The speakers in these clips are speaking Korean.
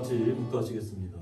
같이 묵도하시겠습니다.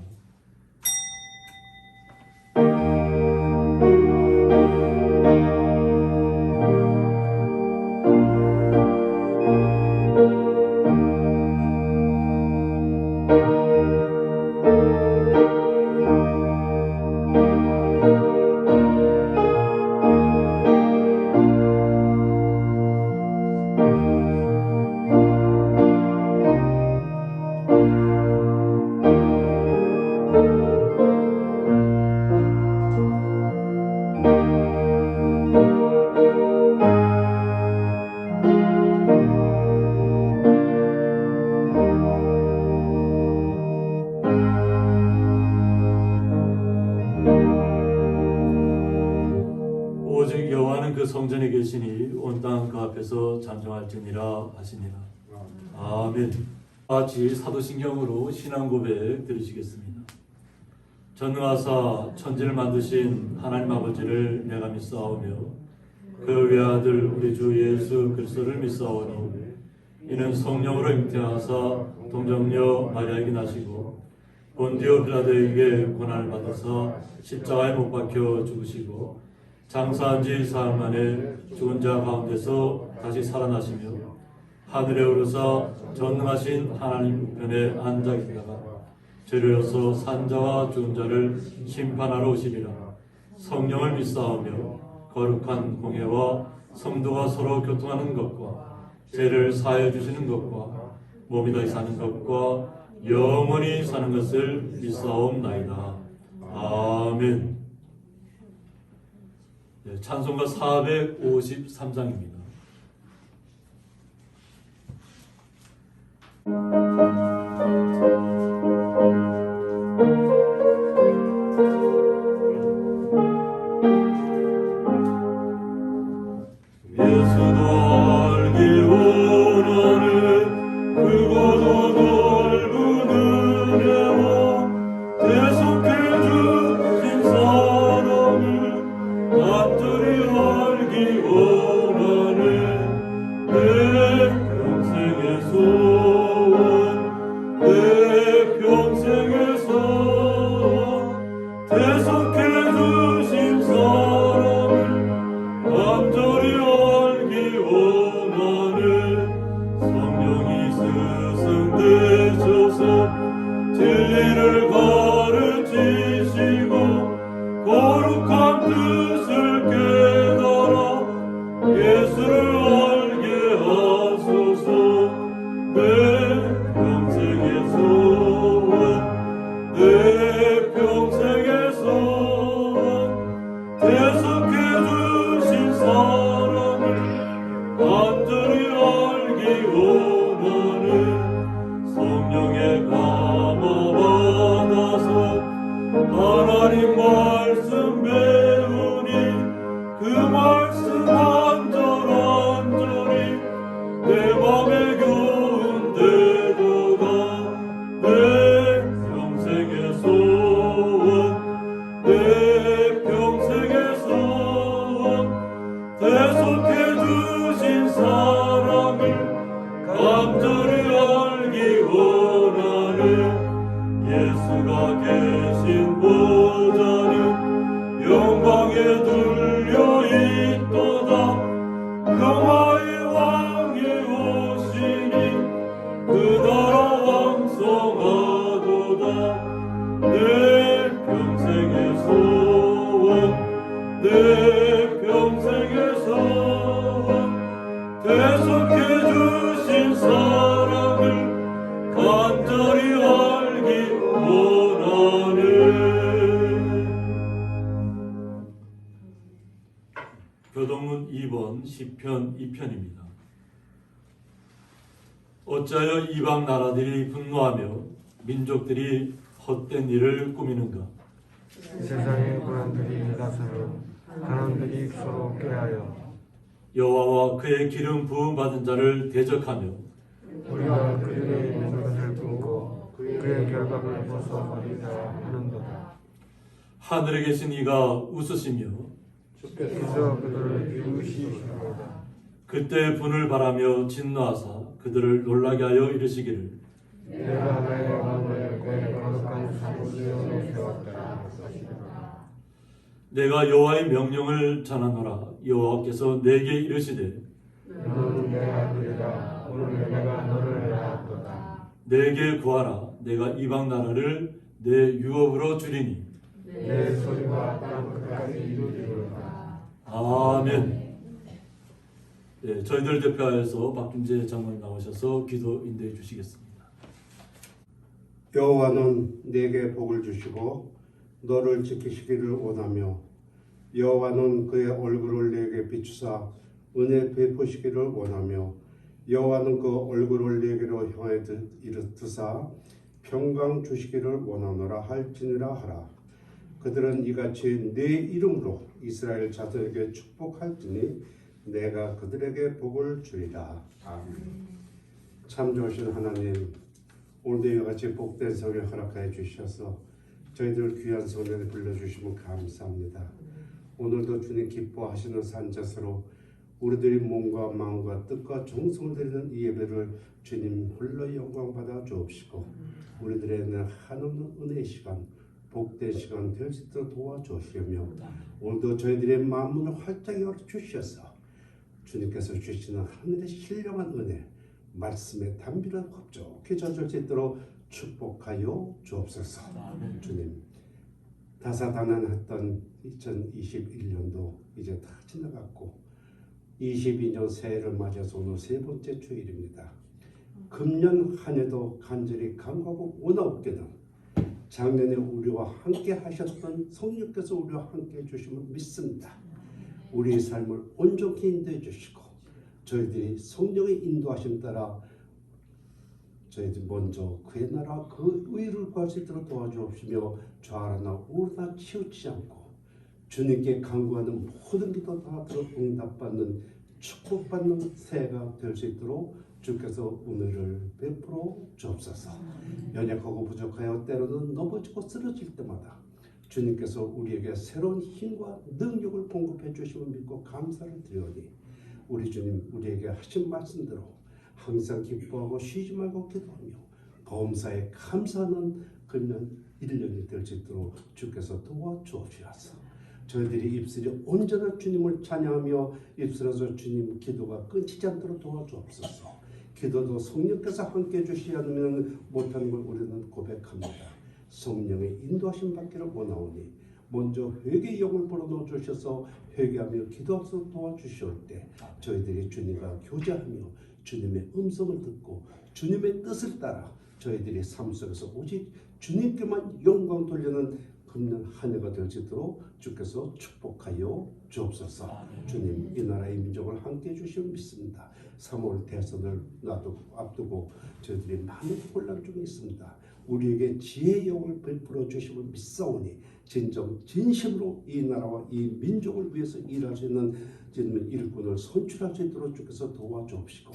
오직 여호와는 그 성전에 계시니 온 땅 그 앞에서 잠잠할지니라 하시니라. 아멘. 같이 사도신경으로 신앙 고백 들으시겠습니다. 전능하사 천지를 만드신 하나님 아버지를 내가 믿사오며 그 외아들 우리 주 예수 그리스도를 믿사오니 이는 성령으로 잉태하사 동정녀 마리아에게 나시고 본디오 빌라도에게 고난을 받아서 십자가에 못 박혀 죽으시고 장사한 지 사흘 만에 죽은 자 가운데서 다시 살아나시며 하늘에 오르사 전능하신 하나님 우편에 앉아 계시다가 저리로서 산자와 죽은 자를 심판하러 오시리라. 성령을 믿사오며 거룩한 공예와 성도가 서로 교통하는 것과 죄를 사하여 주시는 것과 몸이 다시 사는 것과 영원히 사는 것을 믿사옵나이다. 아멘. 찬송가 453장입니다. 예수도 알기 원하네 크고도 넓은 은혜와 대속해 주신 사랑을 간절히 알기 원하네 내 평생의 소원 내 평생의 소원 대속해 주신 사랑을 간절히 알기 원하네 성령이 스승되셔서 진리를 가르치시고 거룩한 뜻을 깨달아 예수를 알게 하소서 내 평생의 소원 내 평생의 소원 대속해 주신 사랑을 간절히 알기 원하네 성령의 감화 받아서 하나님 말씀 배우니 그 말씀 한절한절이 내 맘에 교훈되도다 내 평생의 소원 내 평생의 소원 대속해 주신 사랑을 간절히 알기 원하네 예수가 계신 보좌는 영광에 둘려 있도다 평화의 왕이 오시니 그 나라 왕성하도다 내 평생의 소원 내 평생의 소원 대속해 주신 사랑을 간절히 알기 원하네. 교동문 2번 시편 2편입니다. 어찌하여 이방 나라들이 분노하며 민족들이 헛된 일을 꾸미는가? 세상의 고난들이 일어서면 가난들이 서로 꾀하여 여호와와 그의 기름 부음 받은 자를 대적하며 우리가 그들의 있는 것을 끊고 그의 결박을 벗어버리자 하는도다. 하늘에 계신 이가 웃으시며 주께서 그들을 비우시리로다. 그때 분을 바라며 진노하사 그들을 놀라게 하여 이르시기를 내가 나의 마음을 내 거룩한 산지에 세웠다. 내가 여호와의 명령을 전하노라. 여호와께서 내게 이르시되 너는 내 아들이라. 오늘 내가 너를 낳았도다. 내게 구하라. 내가 이방 나라를 내 유업으로 주리니. 내 소리가 땅 끝까지 이루리로다. 아멘. 네, 저희들 대표하여서 박준재 장로님 나오셔서 기도 인도해 주시겠습니다. 여호와는 내게 복을 주시고 너를 지키시기를 원하며 여호와는 그의 얼굴을 내게 비추사 은혜 베푸시기를 원하며 여호와는 그 얼굴을 내게로 향해 드사 평강 주시기를 원하노라 할지니라 하라. 그들은 이같이 내 이름으로 이스라엘 자손에게 축복할지니 내가 그들에게 복을 주리라. 아멘. 참 좋으신 하나님, 오늘도 이와 같이 복된 성을 허락하여 주셔서 저희들 귀한 손에 불러주시면 감사합니다. 오늘도 주님 기뻐하시는 산자세로 우리들이 몸과 마음과 뜻과 정성을 드리는 이 예배를 주님 홀로 영광받아 주옵시고 우리들의 한없는 은혜의 시간, 복된 시간 될 수 있도록 도와주시며 오늘도 저희들의 마음문을 활짝 열어주셔서 주님께서 주시는 하늘의 신령한 은혜, 말씀의 담비를 흡족히 젖을 수 있도록 축복하여 주옵소서. 주님, 다사다난했던 2021년도 이제 다 지나갔고 22년 새해를 맞아서 오늘 세 번째 주일입니다. 금년 한 해도 간절히 간구하고 원하옵게는 작년에 우리와 함께 하셨던 성령께서 우리와 함께 해주심을 믿습니다. 우리의 삶을 온전히 인도해 주시고 저희들이 성령의 인도하심 따라 저희들 먼저 그의 나라 그 의를 구할 수 있도록 도와주옵시며 좌라나 우라나 치우치지 않고 주님께 간구하는 모든 기도 다 들어 응답받는 축복받는 새해가 될 수 있도록 주께서 은혜를 베풀어 주옵소서. 연약하고 부족하여 때로는 넘어지고 쓰러질 때마다 주님께서 우리에게 새로운 힘과 능력을 공급해 주심을 믿고 감사를 드리오니 우리 주님 우리에게 하신 말씀대로 항상 기뻐하고 쉬지 말고 기도하며 범사에 감사하는 금년 1년이 될 수 있도록 주께서 도와주옵시옵소서. 저희들이 입술이 온전한 주님을 찬양하며 입술에서 주님 기도가 끊이지 않도록 도와주옵소서. 기도도 성령께서 함께 해주시지 않으면 못하는 걸 우리는 고백합니다. 성령의 인도하심 받기를 원하오니 먼저 회개의 영을 불어넣어 주셔서 회개하며 기도하면서 도와주시올 때 저희들이 주님과 교제하며 주님의 음성을 듣고 주님의 뜻을 따라 저희들이 삶 속에서 오직 주님께만 영광 돌리는 금년 한 해가 될 수 있도록 주께서 축복하여 주옵소서. 주님 이 나라의 민족을 함께 해주시면 믿습니다. 3월 대선을 앞두고 저희들이 많은 혼란 중에 있습니다. 우리에게 지혜의 영을 베풀어 주시면 믿사오니 진심으로 이 나라와 이 민족을 위해서 일할 수 있는 주님의 일꾼을 선출할 수 있도록 주께서 도와주옵시고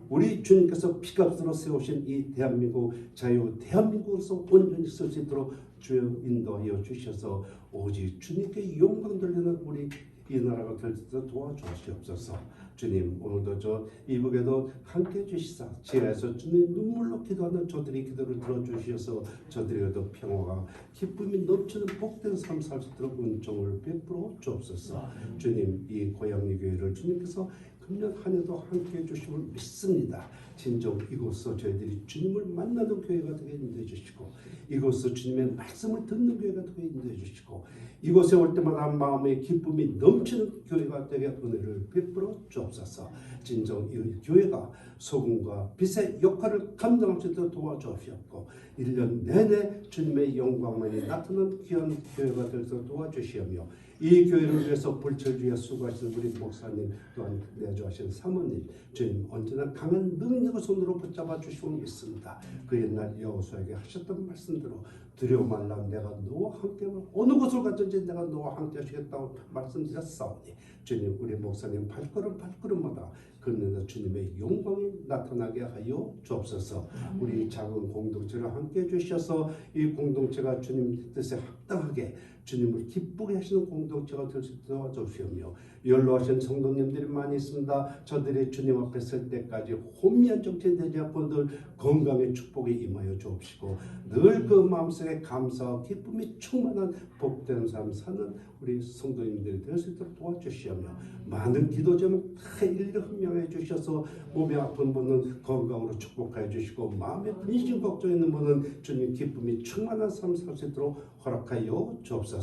우리 주님께서 피값으로 세우신 이 대한민국 자유 대한민국으로서 온전히 쓸 수 있도록 주여 인도하여 주셔서 오직 주님께 영광 돌리는 우리 이 나라가 될 수 있도록 도와주시옵소서. 주님 오늘도 저 이북에도 함께 해주시사 지하에서 주님 눈물로 기도하는 저들의 기도를 들어주셔서 저들에게도 평화가 기쁨이 넘치는 복된 삶 살 수 있도록 은총을 베풀어 주옵소서. 주님 이 고양이 교회를 주님께서 금년 한 해도 함께 해주심을 믿습니다. 진정 이곳서 저희들이 주님을 만나는 교회가 되게 인도해 주시고 이곳서 주님의 말씀을 듣는 교회가 되게 인도해 주시고 이곳에 올 때마다 마음의 기쁨이 넘치는 교회가 되게 은혜를 베풀어 주옵소서. 진정 이 교회가 소금과 빛의 역할을 감당할 수 있도록 도와주옵시옵고 1년 내내 주님의 영광만이 나타나는 귀한 교회가 될 수 있도록 도와주시오며 이 교회를 위해서 불철주야 수고하시는 우리 목사님 또한 내주하신 사모님 주님 언제나 강한 능력의 손으로 붙잡아 주시고 믿습니다. 그 옛날 여호수아에게 하셨던 말씀대로 두려워 말라 내가 너와 함께 어느 곳을 가든지 내가 너와 함께 하시겠다고 말씀드렸사오니 주님 우리 목사님 발걸음마다 그런데 주님의 영광이 나타나게 하여 주옵소서. 우리 작은 공동체를 함께 해주셔서 이 공동체가 주님 뜻에 합당하게 주님을 기쁘게 하시는 공동체가 될 수 있도록 도와주시며, 연로하신 성도님들이 많이 있습니다. 저들이 주님 앞에 설 때까지 혼미한 정체 되지 않고 늘 건강의 축복이 임하여 주옵시고, 늘 그 마음속에 감사와 기쁨이 충만한 복된 삶 사는 우리 성도님들이 될 수 있도록 도와주시며, 많은 기도 제목 다 일일이 헌명해 주셔서 몸이 아픈 분은 건강으로 축복해 주시고, 마음에 근심 걱정 있는 분은 주님 기쁨이 충만한 삶 살 수 있도록 허락하여 주옵소서.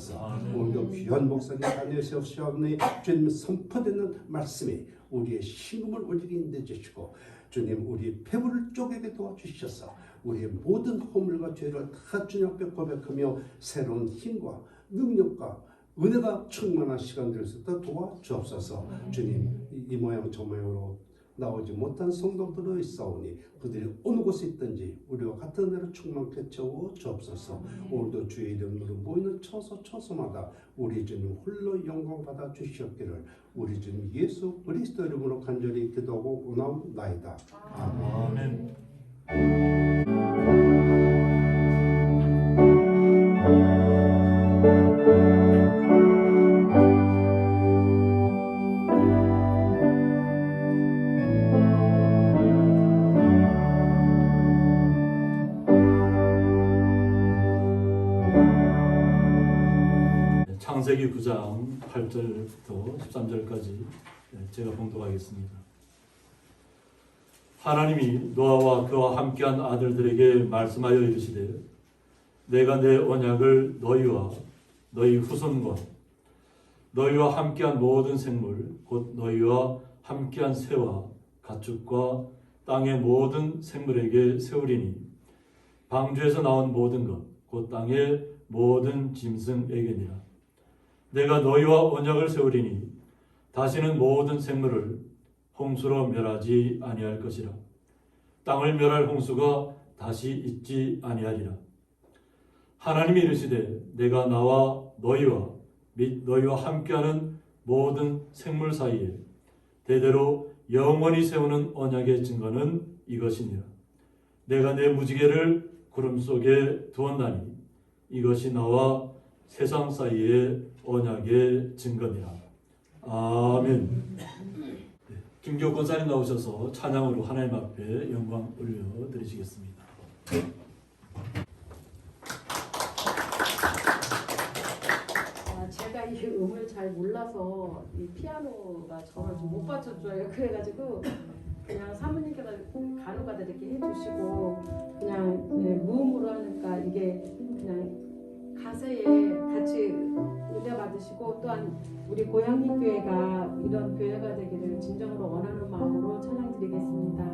오늘도 귀한 목사님 다니시옵시오니 주님 선포되는 말씀이 우리의 신음을 울리게 인도해 주시고, 주님 우리 배부를 쪼개게 도와주셔서 우리의 모든 허물과 죄를 다 주님 앞에 고백하며 새로운 힘과 능력과 은혜가 충만한 시간 될 수 있도록 도와주옵소서. 주님 이 모양 저 모양으로 나오지 못한 성도들이 있사오니 그들이 어느 곳에 있든지 우리와 같은 은혜로 충만케 채워 주옵소서. 오늘도 주의 이름으로 모이는 처소마다 우리 주님 홀로 영광 받아 주시옵기를 우리 주님 예수 그리스도 이름으로 간절히 기도하고 원하옵나이다. 아멘. 창세기 9장 8절부터 13절까지 제가 봉독하겠습니다. 하나님이 노아와 그와 함께한 아들들에게 말씀하여 이르시되 내가 내 언약을 너희와 너희 후손과 너희와 함께한 모든 생물 곧 너희와 함께한 새와 가축과 땅의 모든 생물에게 세우리니 방주에서 나온 모든 것 곧 땅의 모든 짐승에게니라. 내가 너희와 언약을 세우리니 다시는 모든 생물을 홍수로 멸하지 아니할 것이라. 땅을 멸할 홍수가 다시 있지 아니하리라. 하나님이 이르시되 내가 나와 너희와 및 너희와 함께하는 모든 생물 사이에 대대로 영원히 세우는 언약의 증거는 이것이니라. 내가 내 무지개를 구름 속에 두었나니 이것이 나와 세상 사이의 언약의 증거니라. 아멘. 김기호 권사님 나오셔서 찬양으로 하나님 앞에 영광 올려드리시겠습니다. 제가 이 음을 잘 몰라서 이 피아노가 저를 좀 못 받쳐줘요. 그래가지고 그냥 사모님께서 간호가 이렇게 해주시고 그냥 무음으로 하니까 이게 그냥 가사에 같이 은혜 받으시고, 또한 우리 고향리 교회가 이런 교회가 되기를 진정으로 원하는 마음으로 찬양 드리겠습니다.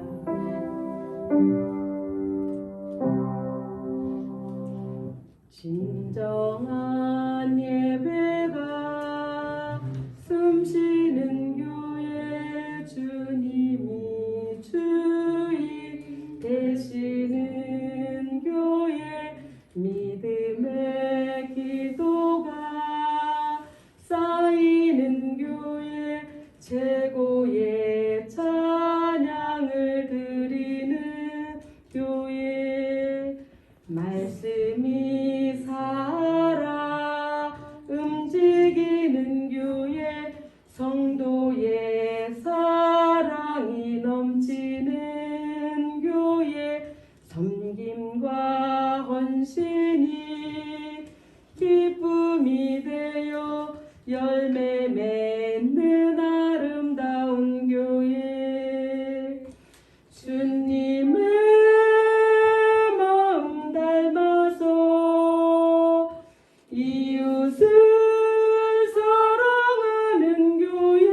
진정한 예배가 숨쉬는 교회, 주님이 주인 되시는 교회, 믿음의 기도가 쌓이는 교회, 최고의 찬양을 드리는 교회, 말씀이 살아 움직이는 교회, 성도의 사랑이 넘치는 교회, 섬김과 헌신이 기쁨이 되어 열매 맺는 아름다운 교회, 주님의 마음 닮아서 이웃을 사랑하는 교회,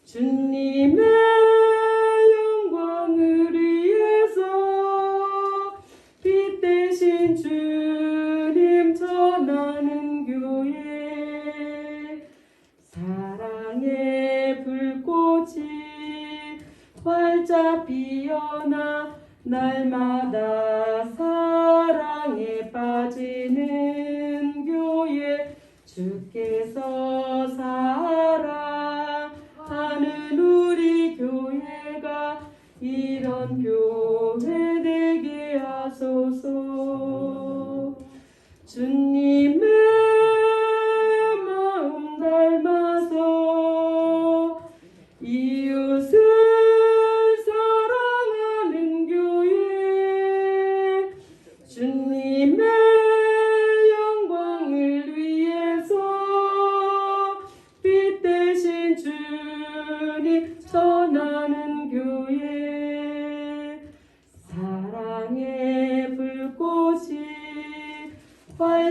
주님의 영광을 위해서 빛 대신 주님 전하는 교회, 사랑의 불꽃이 활짝 피어나 날마다 사랑에 빠지는 교회, 주께서 사랑하는 우리 교회가 이런 교회 되게 하소서. 주님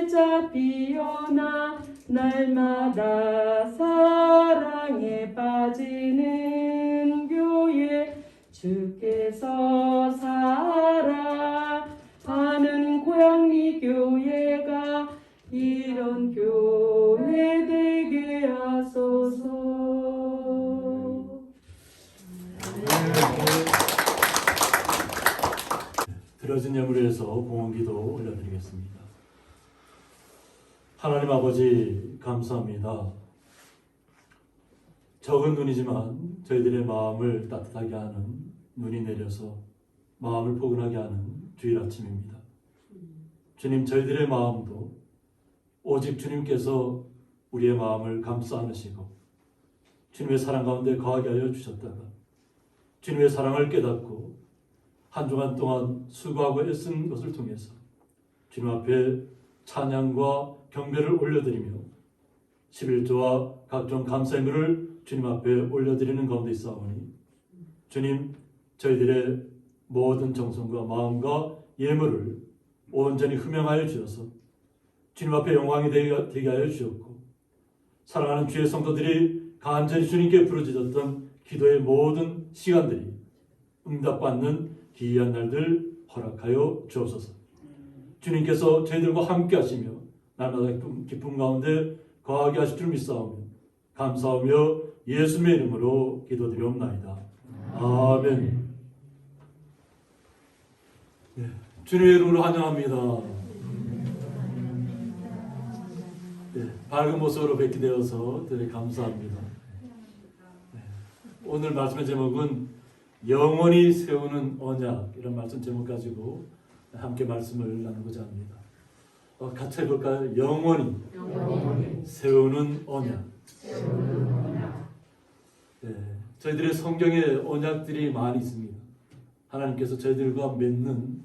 활짝 피어나 날마다 사랑에 빠지는 교회 주께서 사랑하는 고양리 교회가 이런 교회 되게 하소서. 드려진 예물에서 봉헌기도 올려드리겠습니다. 하나님 아버지 감사합니다. 적은 눈이지만 저희들의 마음을 따뜻하게 하는 눈이 내려서 마음을 포근하게 하는 주일 아침입니다. 주님, 저희들의 마음도 오직 주님께서 우리의 마음을 감싸 안으시고 주님의 사랑 가운데 거하게 하여 주셨다가 주님의 사랑을 깨닫고 한 주간 동안 수고하고 애쓴 것을 통해서 주님 앞에 찬양과 경배를 올려드리며 11조와 각종 감사의물을 주님 앞에 올려드리는 가운데 있사오니 주님, 저희들의 모든 정성과 마음과 예물을 온전히 흠양하여 주셔서 주님 앞에 영광이 되게 하여 주셨고 사랑하는 주의 성도들이 간절히 주님께 부르짖었던 기도의 모든 시간들이 응답받는 기이한 날들 허락하여 주옵소서. 주님께서 저희들과 함께 하시며 날마다 기쁨 가운데 거하게 하실 줄 믿사오며 감사하며 예수님의 이름으로 기도드리옵나이다. 아멘. 네, 주님의 이름으로 환영합니다. 네, 밝은 모습으로 뵙게 되어서 되게 감사합니다. 네, 오늘 말씀의 제목은 영원히 세우는 언약, 이런 말씀 제목 가지고 함께 말씀을 나누고자 합니다. 같이 해볼까요? 영원히 세우는 언약. 네, 저희들의 성경에 언약들이 많이 있습니다. 하나님께서 저희들과 맺는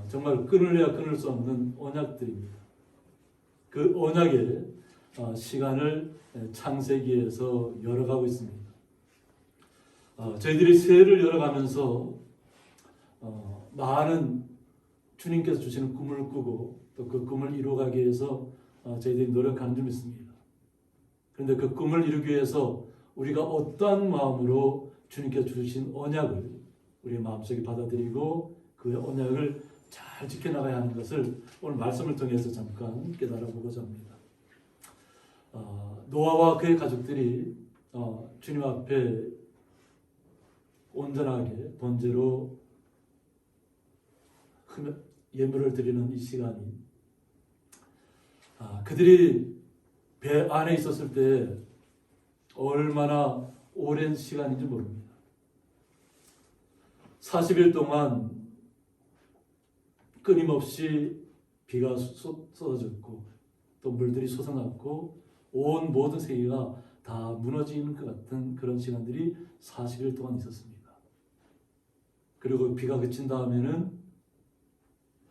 정말 끊을래야 끊을 수 없는 언약들입니다. 그 언약의 시간을 창세기에서 열어가고 있습니다. 저희들이 새해를 열어가면서 많은 주님께서 주시는 꿈을 꾸고 또 그 꿈을 이루어가기 위해서 저희들이 노력하는 줄 믿습니다. 그런데 그 꿈을 이루기 위해서 우리가 어떠한 마음으로 주님께서 주신 언약을 우리의 마음속에 받아들이고 그 언약을 잘 지켜나가야 하는 것을 오늘 말씀을 통해서 잠깐 깨달아보고자 합니다. 노아와 그의 가족들이 주님 앞에 온전하게 번제로 예물을 드리는 이 시간이 그들이 배 안에 있었을 때 얼마나 오랜 시간인지 모릅니다. 40일 동안 끊임없이 비가 쏟아졌고 또 물들이 솟아났고 온 모든 세계가 다 무너지는 것 같은 그런 시간들이 40일 동안 있었습니다. 그리고 비가 그친 다음에는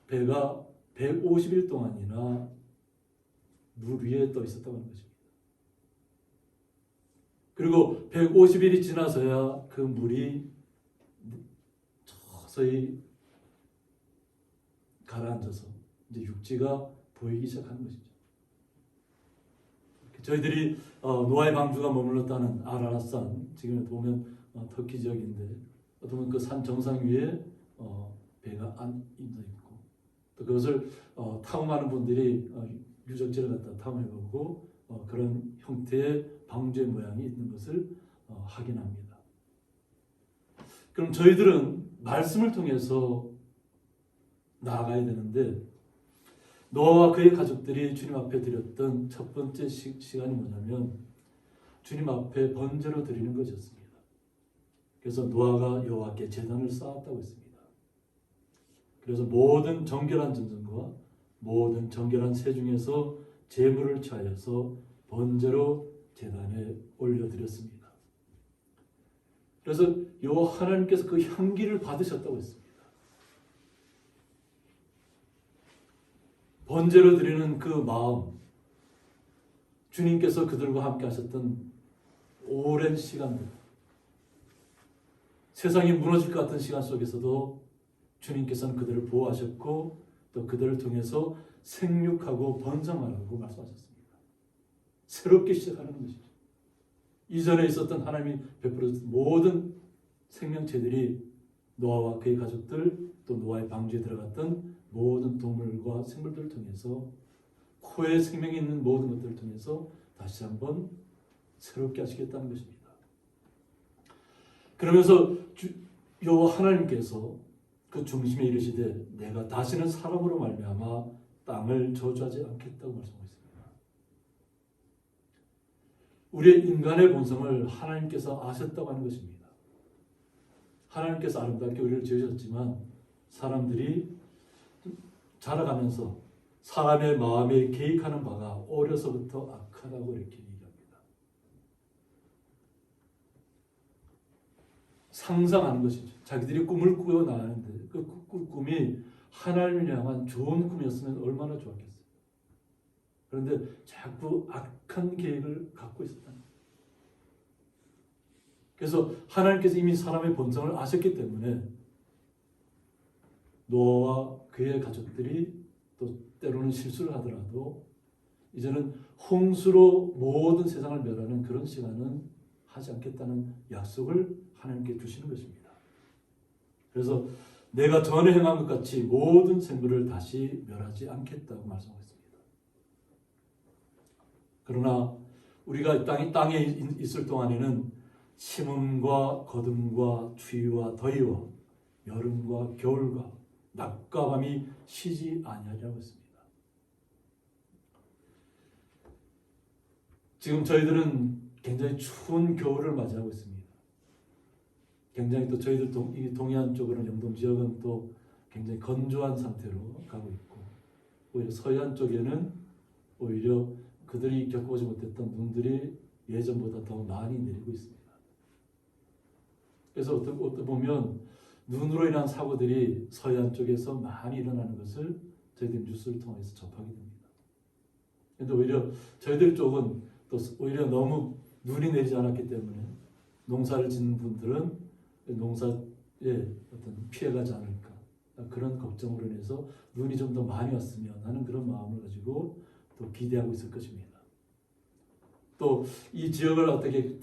배가 150일 동안이나 물 위에 떠 있었다고 하는 것입니다. 그리고 150일이 지나서야 그 물이 서서히 가라앉아서 이제 육지가 보이기 시작하는 것이죠. 저희들이 노아의 방주가 머물렀다는 아라랏산, 지금 보면 터키 지역인데 어쩌면 그 산 정상 위에 배가 앉아 있고 또 그것을 탐험하는 분들이 유적지를 갖다 탐험해보고 그런 형태의 방주의 모양이 있는 것을 확인합니다. 그럼 저희들은 말씀을 통해서 나아가야 되는데 노아와 그의 가족들이 주님 앞에 드렸던 첫 번째 시간이 뭐냐면 주님 앞에 번제로 드리는 것이었습니다. 그래서 노아가 여호와께 제단을 쌓았다고 했습니다. 그래서 모든 정결한 전전과 모든 정결한 새 중에서 제물을 취하여서 번제로 제단에 올려드렸습니다. 그래서 여호와 하나님께서 그 향기를 받으셨다고 했습니다. 번제로 드리는 그 마음, 주님께서 그들과 함께 하셨던 오랜 시간들, 세상이 무너질 것 같은 시간 속에서도 주님께서는 그들을 보호하셨고 또 그들을 통해서 생육하고 번성하라고 말씀하셨습니다. 새롭게 시작하는 것이죠. 이전에 있었던 하나님이 베풀어준 모든 생명체들이 노아와 그의 가족들, 또 노아의 방주에 들어갔던 모든 동물과 생물들을 통해서 코에 생명이 있는 모든 것들을 통해서 다시 한번 새롭게 하시겠다는 것입니다. 그러면서 여호와 하나님께서 그 중심에 이르시되 내가 다시는 사람으로 말미암아 땅을 저주하지 않겠다고 말씀하고 있습니다. 우리의 인간의 본성을 하나님께서 아셨다고 하는 것입니다. 하나님께서 아름답게 우리를 지으셨지만 사람들이 자라가면서 사람의 마음에 개입하는 바가 어려서부터 악하다고 이렇게 얘기합니다. 상상하는 것이죠. 자기들이 꿈을 꾸어 나가는데 그 꿈이 하나님을 향한 좋은 꿈이었으면 얼마나 좋았겠어요. 그런데 자꾸 악한 계획을 갖고 있었다는 거예요. 그래서 하나님께서 이미 사람의 본성을 아셨기 때문에 노아와 그의 가족들이 또 때로는 실수를 하더라도 이제는 홍수로 모든 세상을 멸하는 그런 시간은 하지 않겠다는 약속을 하나님께 주시는 것입니다. 그래서 내가 전에 행한 것 같이 모든 생물을 다시 멸하지 않겠다고 말씀하셨습니다. 그러나 우리가 땅에 있을 동안에는 심음과 거둠과 추위와 더위와 여름과 겨울과 낮과 밤이 쉬지 아니하리라고 했습니다. 지금 저희들은 굉장히 추운 겨울을 맞이하고 있습니다. 굉장히 또 저희들 동해안 쪽으로는 영동 지역은 또 굉장히 건조한 상태로 가고 있고 오히려 서해안 쪽에는 오히려 그들이 겪어보지 못했던 눈들이 예전보다 더 많이 내리고 있습니다. 그래서 어떻게 보면 눈으로 인한 사고들이 서해안 쪽에서 많이 일어나는 것을 저희들 뉴스를 통해서 접하게 됩니다. 그런데 오히려 저희들 쪽은 또 오히려 너무 눈이 내리지 않았기 때문에 농사를 짓는 분들은 농사에 어떤 피해가지 않을까 그런 걱정으로 인해서 눈이 좀 더 많이 왔으면 하는 그런 마음을 가지고 또 기대하고 있을 것입니다. 또 이 지역을 어떻게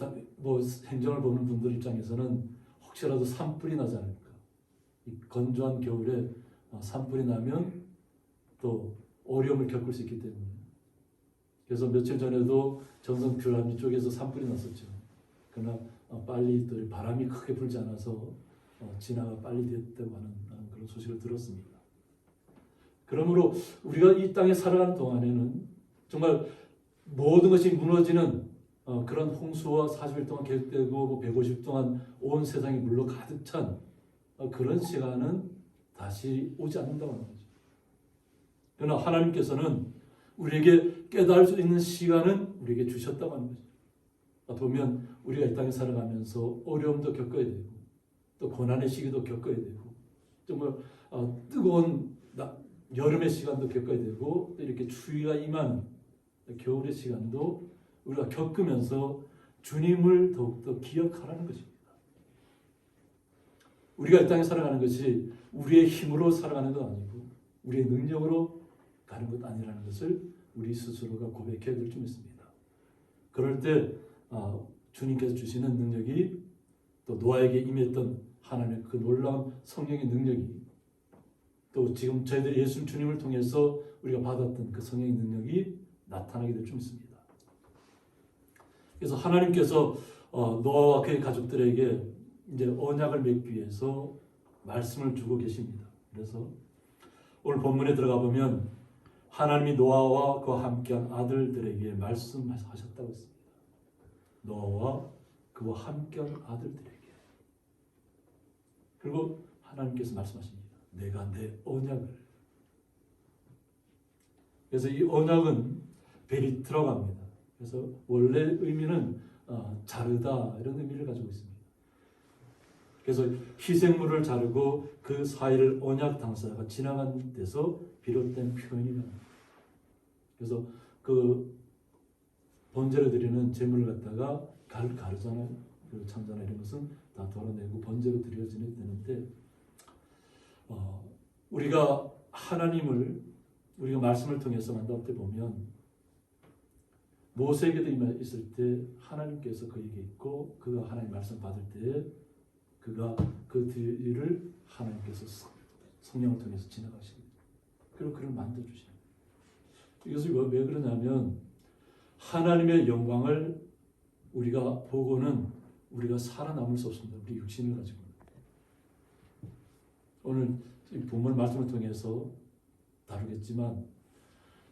행정을 보는 분들 입장에서는 혹시라도 산불이 나지 않을까. 이 건조한 겨울에 산불이 나면 또 어려움을 겪을 수 있기 때문에. 그래서 며칠 전에도 전선 규라미 쪽에서 산불이 났었죠. 그러나 빨리 또 바람이 크게 불지 않아서 진화가 빨리 됐다고 하는 그런 소식을 들었습니다. 그러므로 우리가 이 땅에 살아가는 동안에는 정말 모든 것이 무너지는 그런 홍수와 40일 동안 계속되고 150일 동안 온 세상이 물로 가득 찬 그런 시간은 다시 오지 않는다고 하는 거죠. 그러나 하나님께서는 우리에게 깨달을 수 있는 시간은 우리에게 주셨다고 하는 거죠. 보면 우리가 이 땅에 살아가면서 어려움도 겪어야 되고 또 고난의 시기도 겪어야 되고 정말 뜨거운 여름의 시간도 겪어야 되고 또 이렇게 추위가 임하는 겨울의 시간도 우리가 겪으면서 주님을 더욱더 기억하라는 것입니다. 우리가 이 땅에 살아가는 것이 우리의 힘으로 살아가는 것 아니고 우리의 능력으로 가는 것 아니라는 것을 우리 스스로가 고백해야 될 줄 믿습니다. 그럴 때 주님께서 주시는 능력이 또 노아에게 임했던 하나님의 그 놀라운 성령의 능력이 또 지금 저희들이 예수 주님을 통해서 우리가 받았던 그 성령의 능력이 나타나게 될 줄 믿습니다. 그래서 하나님께서 노아와 그의 가족들에게 이제 언약을 맺기 위해서 말씀을 주고 계십니다. 그래서 오늘 본문에 들어가 보면 하나님이 노아와 그와 함께한 아들들에게 말씀하셨다고 했습니다. 노아와 그와 함께한 아들들에게. 그리고 하나님께서 말씀하십니다. 내가 내 언약을. 그래서 이 언약은 벨이 들어갑니다. 그래서 원래 의미는 자르다 이런 의미를 가지고 있습니다. 그래서 희생물을 자르고 그 사이를 언약 당사자가 지나간 데서 비롯된 표현이다. 그래서 그 번제로 드리는 제물을 갖다가 가르잖아요. 그리고 참잖아 이런 것은 다 덜어내고 번제로 드려지는 되는데 우리가 하나님을 우리가 말씀을 통해서 만날 때 보면 모세에게도 있을 때 하나님께서 그에게 있고 그가 하나님 말씀 받을 때 그가 그 뒤를 하나님께서 성령을 통해서 지나가십니다. 그리고 그를 만져주십니다. 이것을 왜 그러냐면 하나님의 영광을 우리가 보고는 우리가 살아남을 수 없습니다. 우리 육신을 가지고. 오늘 본문 말씀을 통해서 다루겠지만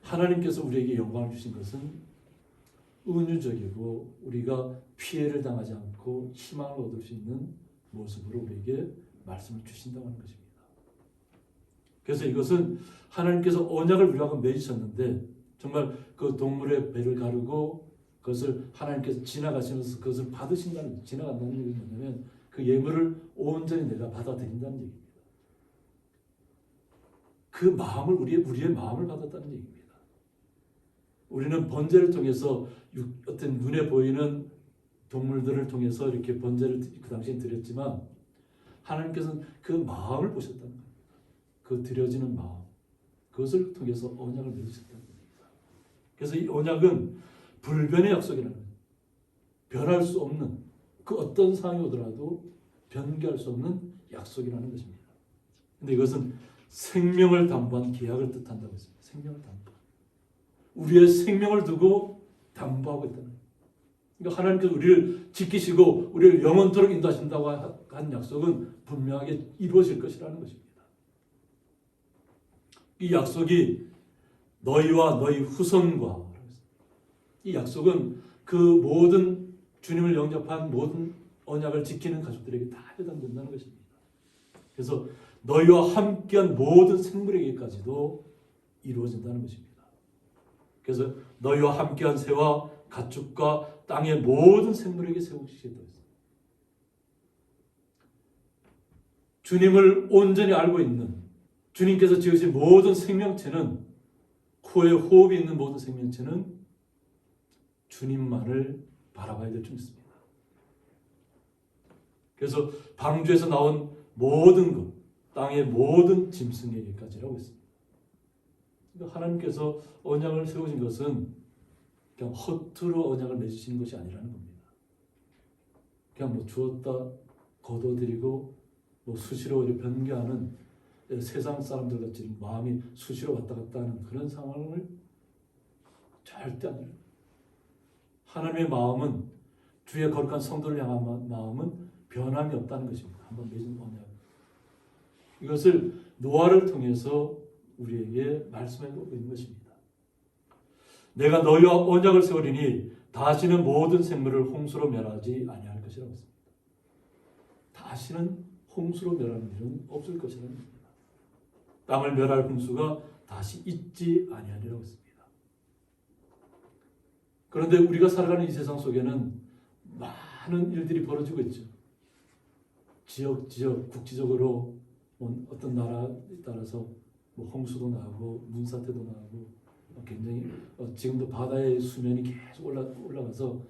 하나님께서 우리에게 영광을 주신 것은 은유적이고 우리가 피해를 당하지 않고 희망을 얻을 수 있는 모습으로 우리에게 말씀을 주신다고 하는 것입니다. 그래서 이것은 하나님께서 언약을 우리하고 맺으셨는데 정말 그 동물의 배를 가르고 그것을 하나님께서 지나가시면서 그것을 받으신다는, 지나간다는 얘기는 뭐냐면 그 예물을 온전히 내가 받아들인다는 얘기입니다. 그 마음을 우리의 마음을 받았다는 얘기입니다. 우리는 번제를 통해서 어떤 눈에 보이는 동물들을 통해서 이렇게 번제를 그 당시에 드렸지만 하나님께서는 그 마음을 보셨다는 겁니다. 그 드려지는 마음, 그것을 통해서 언약을 맺으셨다는 겁니다. 그래서 이 언약은 불변의 약속이라는 거예요. 변할 수 없는 그 어떤 상황이 오더라도 변개할 수 없는 약속이라는 것입니다. 근데 이것은 생명을 담보한 계약을 뜻한다고 했습니다. 생명을 담보. 우리의 생명을 두고 담보하고 있다는 거예요. 그러니까 하나님께서 우리를 지키시고 우리를 영원토록 인도하신다고 한 약속은 분명하게 이루어질 것이라는 것입니다. 이 약속이 너희와 너희 후손과, 이 약속은 그 모든 주님을 영접한 모든 언약을 지키는 가족들에게 다 해당된다는 것입니다. 그래서 너희와 함께한 모든 생물에게까지도 이루어진다는 것입니다. 그래서 너희와 함께한 새와 가축과 땅의 모든 생물에게 세우시겠다고 했습니다. 주님을 온전히 알고 있는 주님께서 지으신 모든 생명체는, 코에 호흡이 있는 모든 생명체는 주님만을 바라봐야 될 줄 믿습니다. 그래서 방주에서 나온 모든 것, 땅의 모든 짐승에게까지라고 했습니다. 그러니까 하나님께서 언약을 세우신 것은 그냥 허투루 언약을 맺으시는 것이 아니라는 겁니다. 그냥 뭐 주었다 거둬들이고 뭐 수시로 변개하는 세상 사람들 같이 마음이 수시로 왔다 갔다 하는 그런 상황을 절대 아니에요. 하나님의 마음은, 주의 거룩한 성도를 향한 마음은 변함이 없다는 것입니다. 한번 맺은 언약. 이것을 노아를 통해서 우리에게 말씀하고 있는 것입니다. 내가 너희와 언약을 세우리니 다시는 모든 생물을 홍수로 멸하지 아니할 것이라고 했습니다. 다시는 홍수로 멸하는 일은 없을 것이라는 겁니다. 땅을 멸할 홍수가 다시 있지 아니하리라고 했습니다. 그런데 우리가 살아가는 이 세상 속에는 많은 일들이 벌어지고 있죠. 지역, 국지적으로 어떤 나라에 따라서 홍수도 나고 문사태도 나고 굉장히 지금도 바다의 수면이 계속 올라가서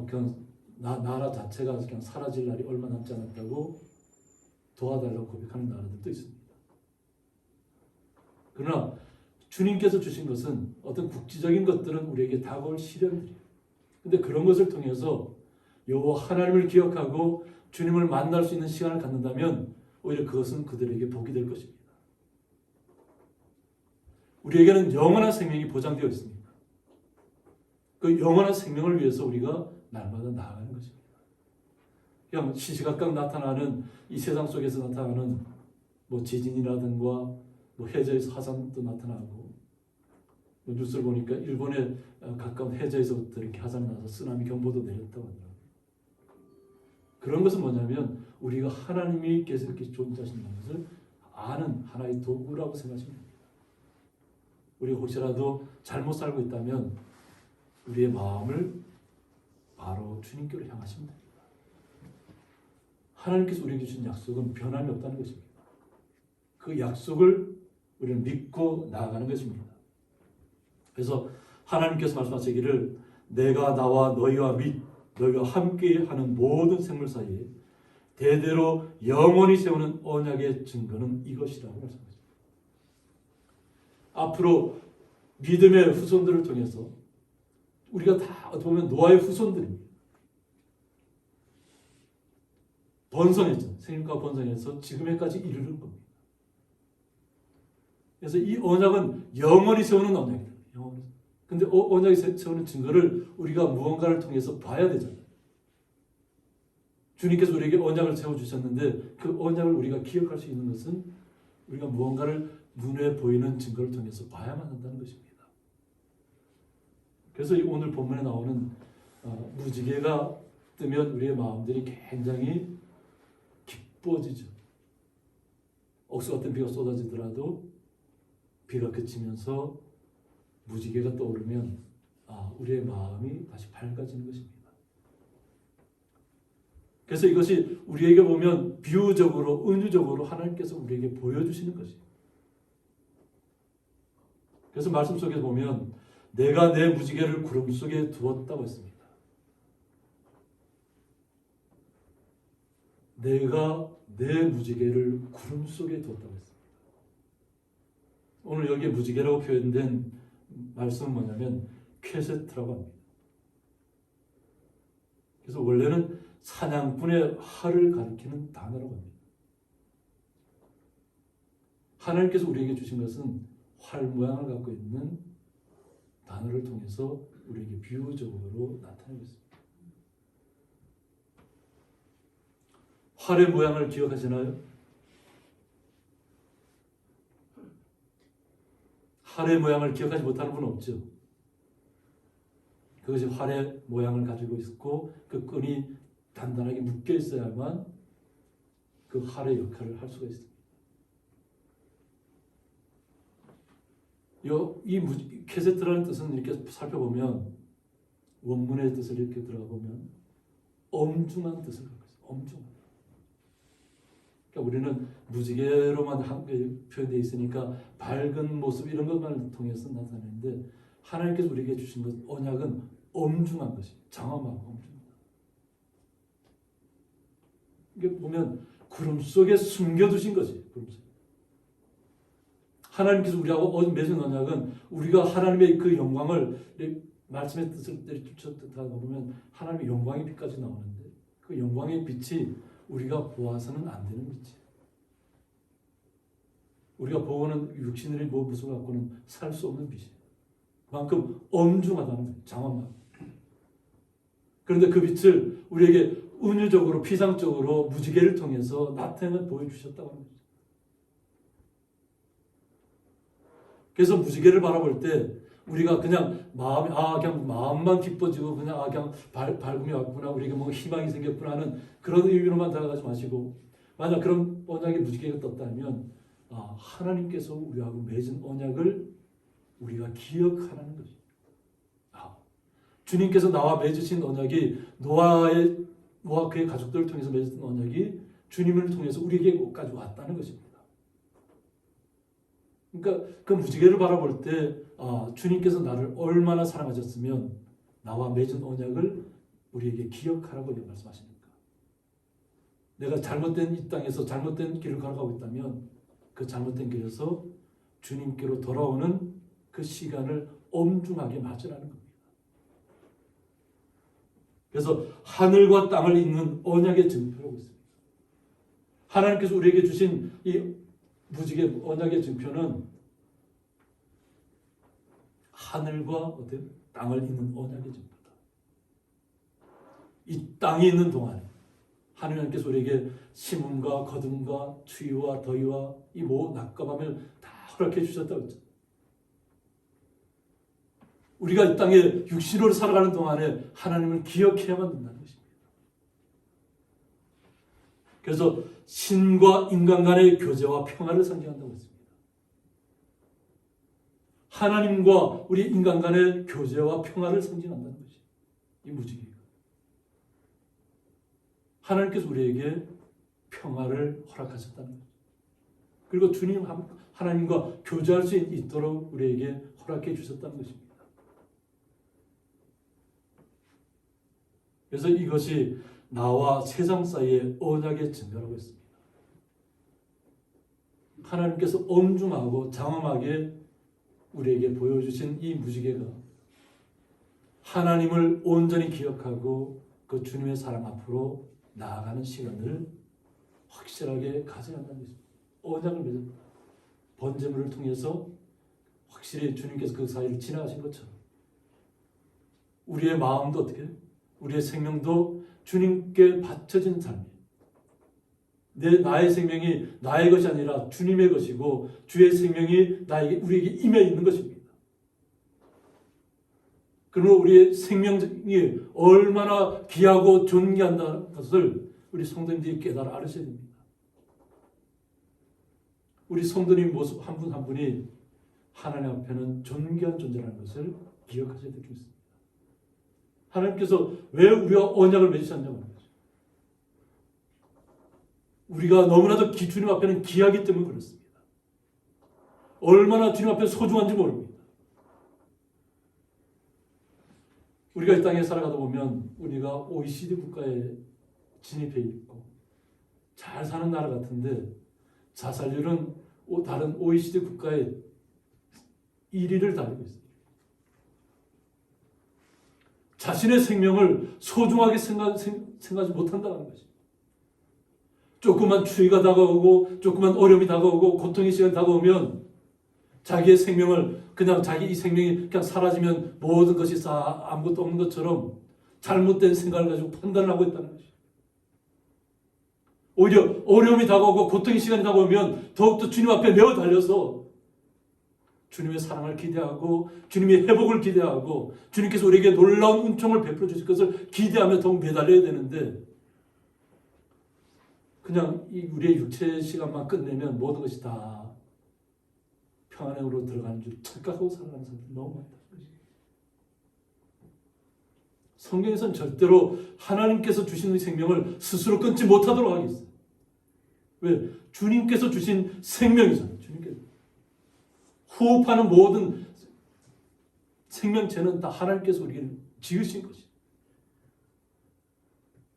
그냥 나라 자체가 그냥 사라질 날이 얼마 남지 않았다고 도와달라고 고백하는 나라들도 있습니다. 그러나 주님께서 주신 것은 어떤 국지적인 것들은 우리에게 다가올 시련들이에요. 그런데 그런 것을 통해서 여호와 하나님을 기억하고 주님을 만날 수 있는 시간을 갖는다면 오히려 그것은 그들에게 복이 될 것입니다. 우리에게는 영원한 생명이 보장되어 있습니다. 그 영원한 생명을 위해서 우리가 날마다 나아가는 것입니다. 그냥 시시각각 나타나는 이 세상 속에서 나타나는 뭐 지진이라든가 뭐 해저에서 화산도 나타나고, 뉴스를 보니까 일본의 가까운 해저에서부터 이렇게 화산이 나서 쓰나미 경보도 내렸다고 하더라고요. 그런 것은 뭐냐면 우리가 하나님이 계속 이렇게 존재하신다는 것을 아는 하나의 도구라고 생각하시면 됩니다. 우리가 혹시라도 잘못 살고 있다면 우리의 마음을 바로 주님께로 향하시면 됩니다. 하나님께서 우리에게 주신 약속은 변함이 없다는 것입니다. 그 약속을 우리는 믿고 나아가는 것입니다. 그래서 하나님께서 말씀하시기를 내가 나와 너희와 너희와 함께하는 모든 생물 사이에 대대로 영원히 세우는 언약의 증거는 이것이라고 말씀하십니다. 앞으로 믿음의 후손들을 통해서 우리가 다 어떻게 보면 노아의 후손들입니다. 번성했죠. 생일과 번성해서 지금에까지 이르는 겁니다. 그래서 이 언약은 영원히 세우는 언약이다. 영원히. 근데 언약이 세우는 증거를 우리가 무언가를 통해서 봐야 되잖아요. 주님께서 우리에게 언약을 세워주셨는데 그 언약을 우리가 기억할 수 있는 것은 우리가 무언가를 눈에 보이는 증거를 통해서 봐야만 한다는 것입니다. 그래서 오늘 본문에 나오는 무지개가 뜨면 우리의 마음들이 굉장히 기뻐지죠. 억수 같은 비가 쏟아지더라도 비가 그치면서 무지개가 떠오르면 우리의 마음이 다시 밝아지는 것입니다. 그래서 이것이 우리에게 보면 비유적으로 은유적으로 하나님께서 우리에게 보여주시는 것이에요. 그래서 말씀 속에 보면 내가 내 무지개를 구름 속에 두었다고 했습니다. 내가 내 무지개를 구름 속에 두었다고 했습니다. 오늘 여기에 무지개라고 표현된 말씀은 뭐냐면 퀘세트라고 합니다. 그래서 원래는 사냥꾼의 활을 가리키는 단어라고 합니다. 하나님께서 우리에게 주신 것은 활 모양을 갖고 있는 단어를 통해서 우리에게 비유적으로 나타내고 있습니다. 활의 모양을 기억하시나요? 활의 모양을 기억하지 못하는 분은 없죠. 그것이 활의 모양을 가지고 있고 그 끈이 단단하게 묶여 있어야만 그 활의 역할을 할 수가 있습니다. 이 퀘세트라는 뜻은 이렇게 살펴보면 원문의 뜻을 이렇게 들어가 보면 엄중한 뜻을 갖고 있어요. 엄중한. 그러니까 우리는 무지개로만 표현되어 있으니까 밝은 모습 이런 것만 통해서 나타내는데 하나님께서 우리에게 주신 것 언약은 엄중한 것이 장엄하고 엄중하다. 이게 보면 구름 속에 숨겨두신 것이 구름 속에. 하나님께서 우리하고 맺은 언약은 우리가 하나님의 그 영광을 말씀의 뜻을 들여다가 보면 하나님의 영광의 빛까지 나오는데 그 영광의 빛이 우리가 보아서는 안 되는 빛이에요. 우리가 보고는 육신의 모습을 갖고는 살 수 없는 빛이에요. 그만큼 엄중하다는 거예요. 장엄하다. 그런데 그 빛을 우리에게 은유적으로 피상적으로 무지개를 통해서 나타내 보여주셨다고 합니다. 그래서 무지개를 바라볼 때 우리가 그냥 마음이 그냥 마음만 기뻐지고 그냥 밝음이 왔구나 우리에게 뭐 희망이 생겼구나 하는 그런 의미로만 다가가지 마시고 만약 그런 언약의 무지개가 떴다면 하나님께서 우리하고 맺은 언약을 우리가 기억하라는 것입니다. 주님께서 나와 맺으신 언약이 노아와 그의 가족들을 통해서 맺은 언약이 주님을 통해서 우리에게까지 왔다는 것입니다. 그러니까 그 무지개를 바라볼 때 주님께서 나를 얼마나 사랑하셨으면 나와 맺은 언약을 우리에게 기억하라고 말씀하십니까? 내가 잘못된 이 땅에서 잘못된 길을 걸어가고 있다면 그 잘못된 길에서 주님께로 돌아오는 그 시간을 엄중하게 맞으라는 겁니다. 그래서 하늘과 땅을 잇는 언약의 증표라고 있습니다. 하나님께서 우리에게 주신 이 무지개 언약의 증표는 하늘과 땅을 잇는 언약의 증표다. 이 땅이 있는 동안에 하나님께서 우리에게 심음과 거듭과 추위와 더위와 이 낮과 밤을 다 허락해 주셨다고 했죠. 우리가 이 땅에 육신으로 살아가는 동안에 하나님을 기억해야만 된다는 것입니다. 그래서 신과 인간 간의 교제와 평화를 상징한다고 했습니다. 하나님과 우리 인간 간의 교제와 평화를 상징한다는 것이 이 무지개가. 하나님께서 우리에게 평화를 허락하셨다는 거죠. 그리고 주님 하나님과 교제할 수 있도록 우리에게 허락해 주셨다는 것입니다. 그래서 이것이 나와 세상 사이의 언약의 증거라고 했습니다. 하나님께서 엄중하고 장엄하게 우리에게 보여주신 이 무지개가 하나님을 온전히 기억하고 그 주님의 사랑 앞으로 나아가는 시간을 확실하게 가져야 한다는 것입니다. 언약을 맺은 번제물을 통해서 확실히 주님께서 그 사이를 지나가신 것처럼 우리의 마음도 어떻게 우리의 생명도 주님께 바쳐진 삶이에요. 나의 생명이 나의 것이 아니라 주님의 것이고 주의 생명이 우리에게 임해 있는 것입니다. 그러므로 우리의 생명이 얼마나 귀하고 존귀한다는 것을 우리 성도님들이 깨달아 알으셔야 됩니다. 우리 성도님 모습 한 분 한 분이 하나님 앞에는 존귀한 존재라는 것을 기억하셔야 될 게 있습니다. 하나님께서 왜 우리와 언약을 맺으셨냐고 하는 거죠. 우리가 너무나도 주님 앞에는 귀하기 때문에 그렇습니다. 얼마나 주님 앞에 소중한지 모릅니다. 우리가 이 땅에 살아가다 보면 우리가 OECD 국가에 진입해 있고 잘 사는 나라 같은데 자살률은 다른 OECD 국가의 1위를 달리고 있습니다. 자신의 생명을 소중하게 생각하지 못한다는 것입니다. 조그만 추위가 다가오고 조그만 어려움이 다가오고 고통의 시간이 다가오면 자기의 생명을 그냥 자기 이 생명이 그냥 사라지면 모든 것이 아무것도 없는 것처럼 잘못된 생각을 가지고 판단을 하고 있다는 것이죠. 오히려 어려움이 다가오고 고통의 시간이 다가오면 더욱더 주님 앞에 메어 달려서 주님의 사랑을 기대하고 주님의 회복을 기대하고 주님께서 우리에게 놀라운 은총을 베풀어 주실 것을 기대하며 더욱 매달려야 되는데 그냥 우리의 육체의 시간만 끝내면 모든 것이 다 평안으로 들어가는 줄 착각하고 살아가는 사람들이 너무 많다는 것이에요. 성경에서는 절대로 하나님께서 주시는 생명을 스스로 끊지 못하도록 하겠어요. 왜? 주님께서 주신 생명이잖아요. 주님께서. 호흡하는 모든 생명체는 다 하나님께서 우리에게 지으신 것이에요.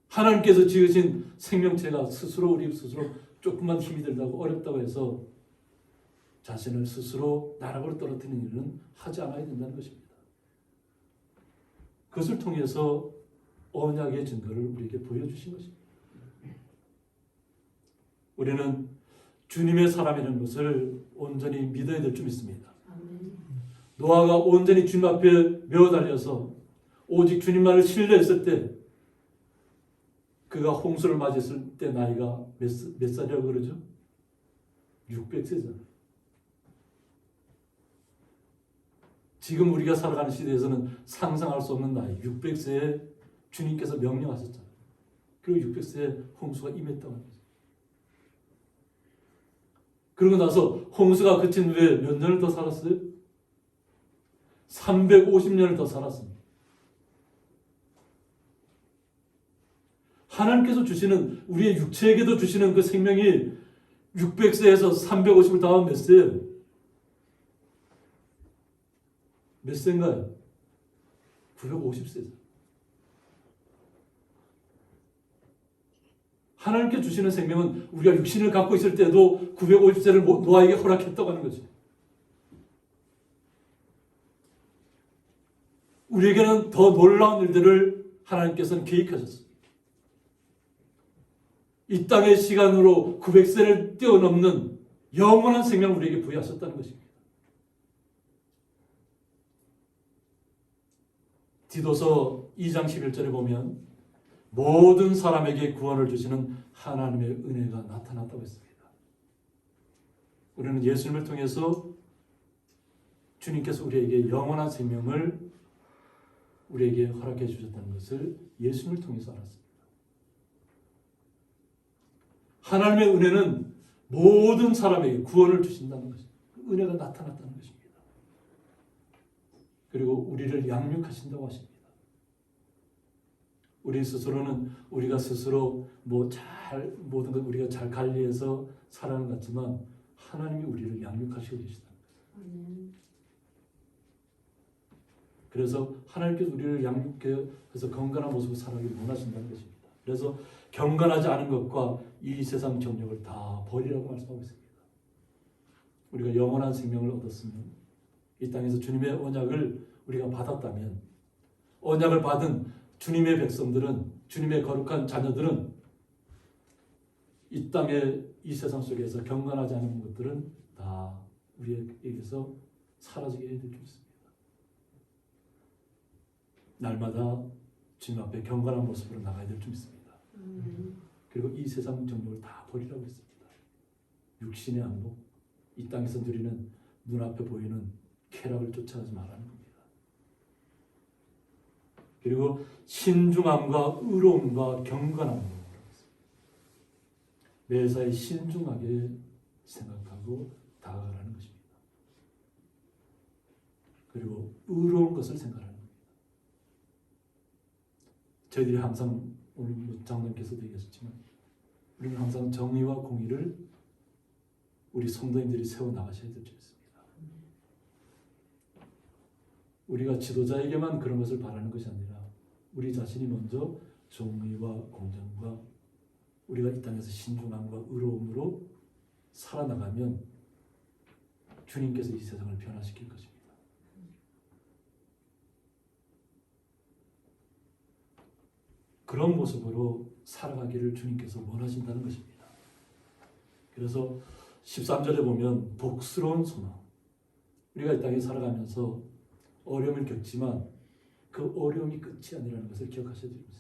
하나님께서 지으신 생명체가 우리 스스로 조금만 힘이 들다고 어렵다고 해서 자신을 스스로 나락으로 떨어뜨리는 일은 하지 않아야 된다는 것입니다. 그것을 통해서 언약의 증거를 우리에게 보여주신 것입니다. 우리는 주님의 사람이라는 것을 온전히 믿어야 될 줄 믿습니다. 노아가 온전히 주님 앞에 메어 달려서 오직 주님만을 신뢰했을 때 그가 홍수를 맞이했을 때 나이가 몇 살이라고 그러죠? 600세잖아요. 지금 우리가 살아가는 시대에서는 상상할 수 없는 나이 600세에 주님께서 명령하셨잖아요. 그리고 600세에 홍수가 임했다고 합니다. 그러고 나서 홍수가 그친 후에 몇 년을 더 살았어요? 350년을 더 살았습니다. 하나님께서 주시는 우리의 육체에게도 주시는 그 생명이 600세에서 350을 더하면 몇 세예요? 몇 세인가요? 950세죠. 하나님께 주시는 생명은 우리가 육신을 갖고 있을 때도 950세를 노아에게 허락했다고 하는 거죠. 우리에게는 더 놀라운 일들을 하나님께서는 계획하셨습니다. 이 땅의 시간으로 900세를 뛰어넘는 영원한 생명을 우리에게 부여하셨다는 것입니다. 디도서 2장 11절에 보면 모든 사람에게 구원을 주시는 하나님의 은혜가 나타났다고 했습니다. 우리는 예수님을 통해서 주님께서 우리에게 영원한 생명을 우리에게 허락해 주셨다는 것을 예수님을 통해서 알았습니다. 하나님의 은혜는 모든 사람에게 구원을 주신다는 것입니다. 은혜가 나타났다는 것입니다. 그리고 우리를 양육하신다고 하십니다. 우리 스스로는 우리가 스스로 모든 것 우리가 잘 관리해서 살아가는 것 같지만 하나님이 우리를 양육하시고 계시다는 거예요. 그래서 하나님께서 우리를 양육해서 건강한 모습으로 살아가길 원하신다는 것입니다. 그래서 경건하지 않은 것과 이 세상 정욕을 다 버리라고 말씀하고 있습니다. 우리가 영원한 생명을 얻었으면 이 땅에서 주님의 언약을 우리가 받았다면, 언약을 받은 주님의 백성들은, 주님의 거룩한 자녀들은 이 땅의 이 세상 속에서 경건하지 않은 것들은 다 우리에게서 사라지게 해야 될 줄 있습니다. 날마다 주님 앞에 경건한 모습으로 나가야 될 줄 있습니다. 그리고 이 세상 정욕을 다 버리라고 했습니다. 육신의 안목, 이 땅에서 누리는 눈앞에 보이는 쾌락을 쫓아가지 말라는 겁니다. 그리고 신중함과 의로움과 경건함으로 매사에 신중하게 생각하고 다가가라는 것입니다. 그리고 의로운 것을 생각하는 겁니다. 저희들이 항상 오늘 장로님께서도 얘기하셨지만 우리는 항상 정의와 공의를 우리 성도님들이 세워나가셔야 될 줄 있습니다. 우리가 지도자에게만 그런 것을 바라는 것이 아니라 우리 자신이 먼저 정의와 공정과 우리가 이 땅에서 신중함과 의로움으로 살아나가면 주님께서 이 세상을 변화시킬 것입니다. 그런 모습으로 살아가기를 주님께서 원하신다는 것입니다. 그래서 13절에 보면 복스러운 소망, 우리가 이 땅에 살아가면서 어려움을 겪지만 그 어려움이 끝이 아니라는 것을 기억하셔야 됩니다.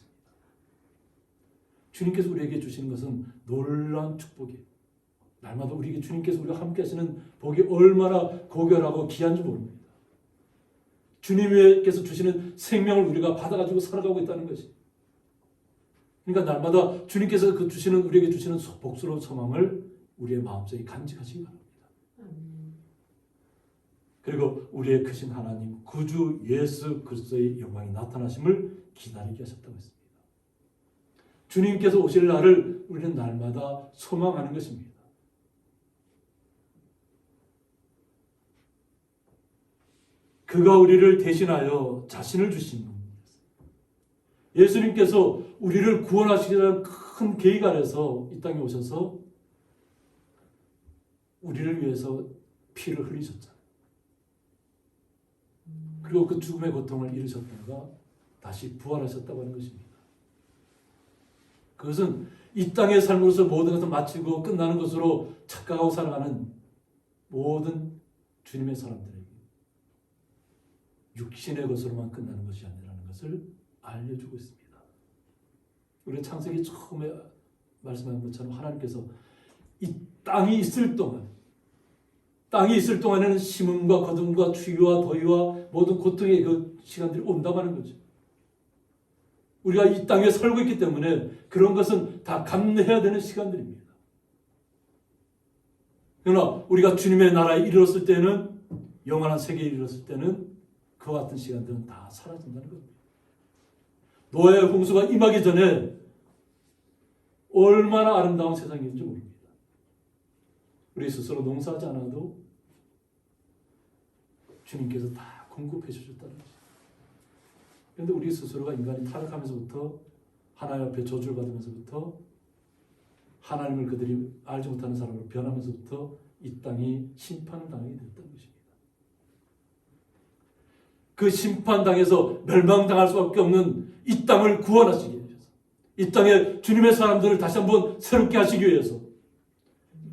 주님께서 우리에게 주시는 것은 놀라운 축복이에요. 날마다 우리에게 주님께서 우리와 함께 하시는 복이 얼마나 고결하고 귀한지 모릅니다. 주님께서 주시는 생명을 우리가 받아가지고 살아가고 있다는 것이. 그러니까 날마다 주님께서 그 주시는 우리에게 주시는 복스러운 소망을 우리의 마음속에 간직하시기 바랍니다. 그리고 우리의 크신 하나님 구주 예수 그리스도의 영광이 나타나심을 기다리게 하셨다고 했습니다. 주님께서 오실 날을 우리는 날마다 소망하는 것입니다. 그가 우리를 대신하여 자신을 주신 분. 예수님께서 우리를 구원하시려는 큰 계획 아래서 이 땅에 오셔서 우리를 위해서 피를 흘리셨잖아요. 그리고 그 죽음의 고통을 이루셨다가 다시 부활하셨다고 하는 것입니다. 그것은 이 땅의 삶으로서 모든 것을 마치고 끝나는 것으로 착각하고 살아가는 모든 주님의 사람들에게 육신의 것으로만 끝나는 것이 아니라는 것을 알려주고 있습니다. 우리 창세기 처음에 말씀한 것처럼 하나님께서 이 땅이 있을 동안에는 심음과 거둠과 추위와 더위와 모든 고통의 그 시간들이 온다고 하는 거죠. 우리가 이 땅에 살고 있기 때문에 그런 것은 다 감내해야 되는 시간들입니다. 그러나 우리가 주님의 나라에 이르렀을 때는, 영원한 세계에 이르렀을 때는 그와 같은 시간들은 다 사라진다는 겁니다. 노아의 홍수가 임하기 전에 얼마나 아름다운 세상이었는지 모릅니다. 우리 스스로 농사하지 않아도 주님께서 다 공급해 주셨다는 것이죠. 그런데 우리 스스로가 인간이 타락하면서부터 하나님 앞에 저주를 받으면서부터 하나님을 그들이 알지 못하는 사람으로 변하면서부터 이 땅이 심판을 당하게 됐다는 것입니다. 그 심판당해서 멸망당할 수밖에 없는 이 땅을 구원하시기 위해서, 이 땅에 주님의 사람들을 다시 한번 새롭게 하시기 위해서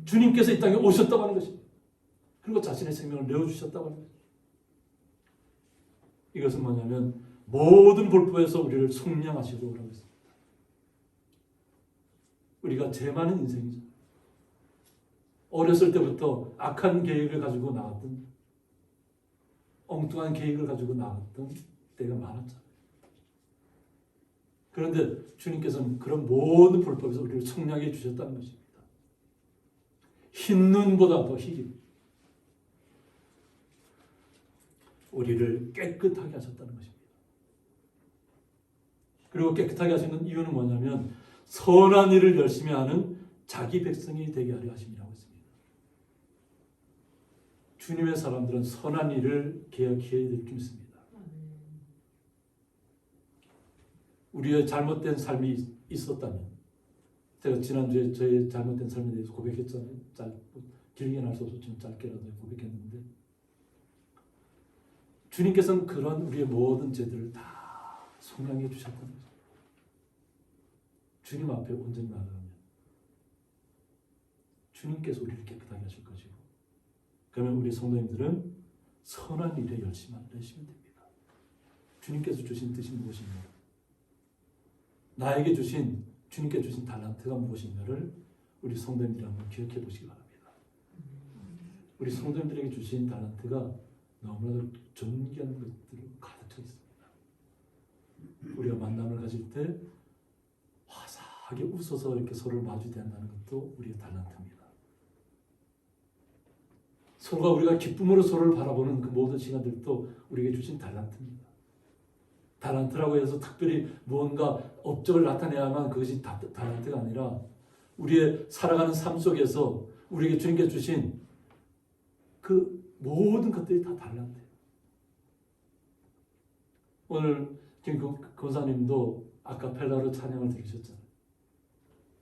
주님께서 이 땅에 오셨다고 하는 것입니다. 그리고 자신의 생명을 내어주셨다고 하는 것입니다. 이것은 뭐냐면 모든 불법에서 우리를 속량하시고 그러고 있습니다. 우리가 죄 많은 인생이죠. 어렸을 때부터 악한 계획을 가지고 나왔던, 엉뚱한 계획을 가지고 나왔던 때가 많았잖아요. 그런데 주님께서는 그런 모든 불법에서 우리를 속량해 주셨다는 것입니다. 흰 눈보다 더 희게 우리를 깨끗하게 하셨다는 것입니다. 그리고 깨끗하게 하시는 이유는 뭐냐면 선한 일을 열심히 하는 자기 백성이 되게 하려 하심이라고 했습니다. 주님의 사람들은 선한 일을 계획해야 될 줄 믿습니다. 우리의 잘못된 삶이 있었다면, 제가 지난주에 저의 잘못된 삶에 대해서 고백했잖아요. 길게는 할 수 없었지만 짧게라도 고백했는데, 주님께서는 그런 우리의 모든 죄들을 다 속량해 주셨다는 거죠. 주님 앞에 온전히 나가면 주님께서 우리를 깨끗하게 하실 것이고, 그러면 우리 성도님들은 선한 일에 열심히 하시면 됩니다. 주님께서 주신 뜻이 무엇인가? 나에게 주신, 주님께 주신 달란트가 무엇인가를 우리 성도님들이 한번 기억해 보시기 바랍니다. 우리 성도님들에게 주신 달란트가 너무나도 존귀한 것들로 가득 차 있습니다. 우리가 만남을 가질 때 화사하게 웃어서 이렇게 서로를 마주대한다는 것도 우리의 달란트입니다. 서로가 우리가 기쁨으로 서로를 바라보는 그 모든 시간들도 우리에게 주신 달란트입니다. 달란트라고 해서 특별히 무언가 업적을 나타내야만 그것이 달란트가 아니라 우리의 살아가는 삶 속에서 우리에게 주님께 주신 그 모든 것들이 다 달란트예요. 오늘 김 권사님도 아카펠라로 찬양을 들으셨잖아요.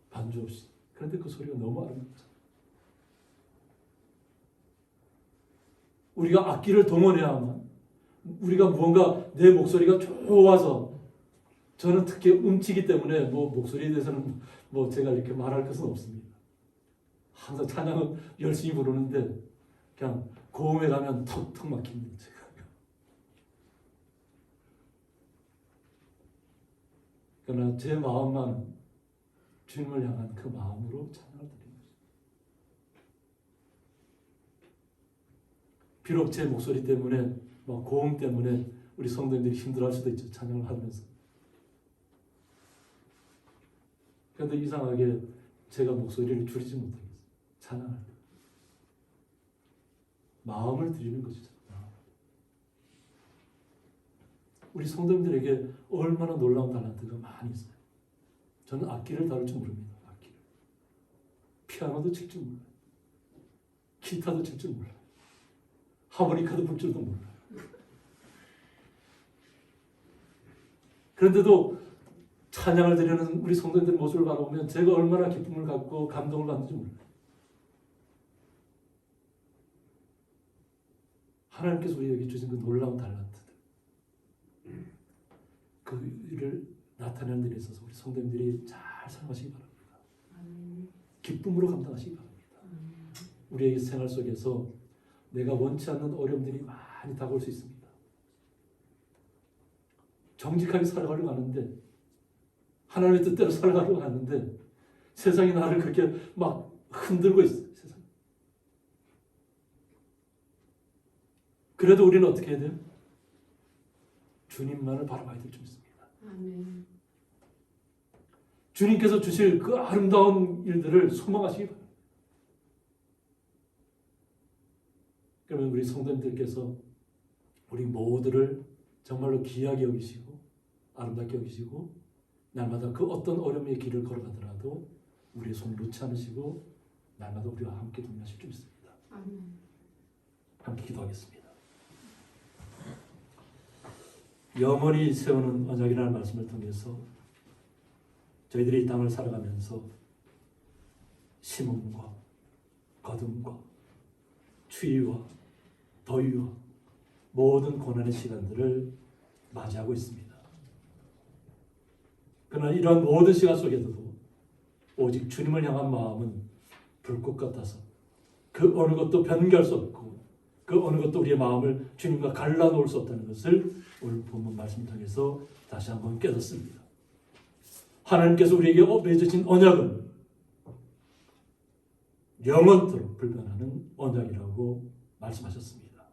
반주 없이. 그런데 그 소리가 너무 아름답잖아요. 우리가 악기를 동원해야만, 우리가 무언가 내 목소리가 좋아서, 저는 특히 음치기 때문에 뭐 목소리에 대해서는 뭐 제가 이렇게 말할 것은 없습니다. 항상 찬양은 열심히 부르는데 그냥 고음에 가면 턱턱 막힙니다. 제가. 그러나 제 마음만 주님을 향한 그 마음으로 찬양을 드립니다. 비록 제 목소리 때문에, 고음 때문에 우리 성도님들이 힘들어할 수도 있죠. 찬양을 하면서. 그런데 이상하게 제가 목소리를 줄이지 못하겠어요. 찬양할 때. 마음을 드리는 것이죠. 우리 성도님들에게 얼마나 놀라운 달란트가 많이 있어요. 저는 악기를 다룰 줄 모릅니다. 악기를. 피아노도 칠 줄 몰라요. 기타도 칠 줄 몰라요. 하모니카도 불 줄도 몰라요. 그런데도 찬양을 드리는 우리 성도님들 모습을 바라보면 제가 얼마나 기쁨을 갖고 감동을 받는지 몰라요. 하나님께서 우리에게 주신 그 놀라운 달란트들, 그 일을 나타내는 일에 있어서 우리 성도님들이 잘 사용하시기 바랍니다. 기쁨으로 감당하시기 바랍니다. 우리의 생활 속에서 내가 원치 않는 어려움들이 많이 다가올 수 있습니다. 정직하게 살아가려고 하는데, 하나님의 뜻대로 살아가려고 하는데 세상이 나를 그렇게 막 흔들고 있어요. 세상. 그래도 우리는 어떻게 해야 돼요? 주님만을 바라봐야 될 줄 믿습니다. 아멘. 주님께서 주실 그 아름다운 일들을 소망하시기 바랍니다. 그러면 우리 성도님들께서 우리 모두를 정말로 귀하게 여기시고 아름답게 여기시고 날마다 그 어떤 어려움의 길을 걸어가더라도 우리의 손을 놓지 않으시고 날마다 우리와 함께 동행하실 줄 믿습니다. 아멘. 함께 기도하겠습니다. 영원히 세우는 언약이라는 말씀을 통해서 저희들이 이 땅을 살아가면서 심음과 거둠과 추위와 더위와 모든 고난의 시간들을 맞이하고 있습니다. 그러나 이러한 모든 시간 속에서도 오직 주님을 향한 마음은 불꽃 같아서 그 어느 것도 변개할 수 없고 그 어느 것도 우리의 마음을 주님과 갈라놓을 수 없다는 것을 오늘 본문 말씀을 통해서 다시 한번 깨닫습니다. 하나님께서 우리에게 맺으신 언약은 영원토록 불변하는 언약이라고 말씀하셨습니다.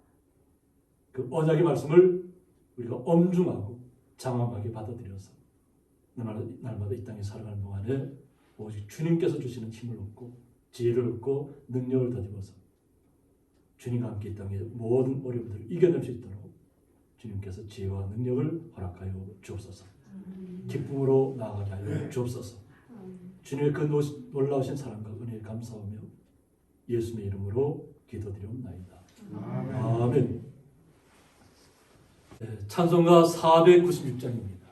그 언약의 말씀을 우리가 엄중하고 장엄하게 받아들여서 날마다 이 땅에 살아가는 동안에 오직 주님께서 주시는 힘을 얻고 지혜를 얻고 능력을 더입어서 주님과 함께 이 땅의 모든 어려움들을 이겨낼 수 있도록 주님께서 지혜와 능력을 허락하여 주옵소서. 기쁨으로 나아가게 하여 주옵소서. 주님의 그 놀라우신 사랑과 은혜에 감사하며 예수님의 이름으로 기도드리옵나이다. 아멘. 네, 찬송가 496장입니다.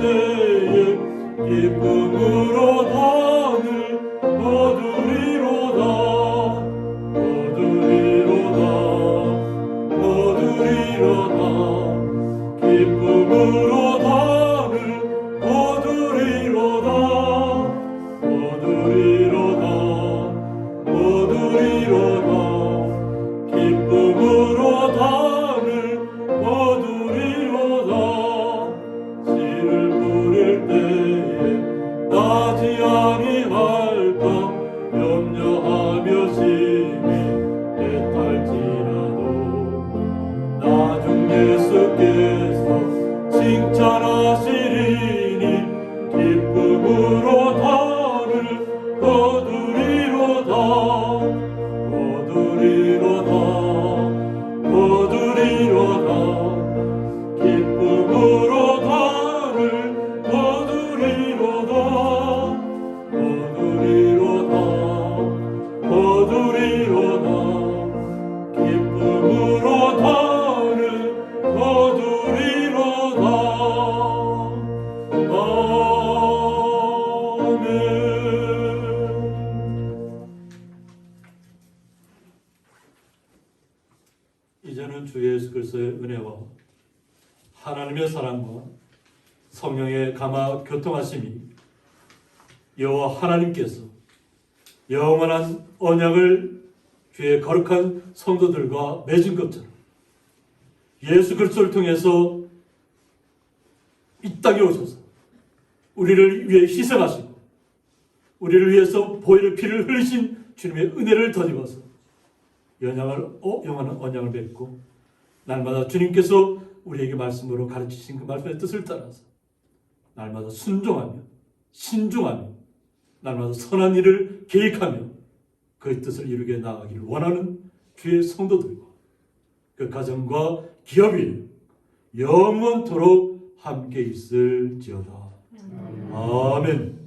때에 기쁨으로 단을 거두리로다 기쁨으로 단을 거두리로다 기쁨으로 단을 거두리로다 씨를 뿌릴 때에 나지 아니할까 염려하며 심히 애탈지라도 나중 예수께서 칭찬하시리니 기쁨으로 단을 거두리로다 기쁨으로 단을 거두리로다 기쁨으로 단을 거두리로다 아멘. 이제는 주 예수 그리스도의 은혜와 하나님의 사랑과 성령의 감화 교통하심이 여호와 하나님께서 영원한 언약을 주의 거룩한 성도들과 맺은 것처럼 예수 그리스도를 통해서 이 땅에 오셔서 우리를 위해 희생하시고 우리를 위해서 보혈의 피를 흘리신 주님의 은혜를 더입어서 영원한 언약을 맺고 날마다 주님께서 우리에게 말씀으로 가르치신 그 말씀의 뜻을 따라서 날마다 순종하며 신중하며 날마다 선한 일을 계획하며 그 뜻을 이루게 나아가기를 원하는 주의 성도들과 그 가정과 기업이 영원토록 함께 있을지어다. 아멘.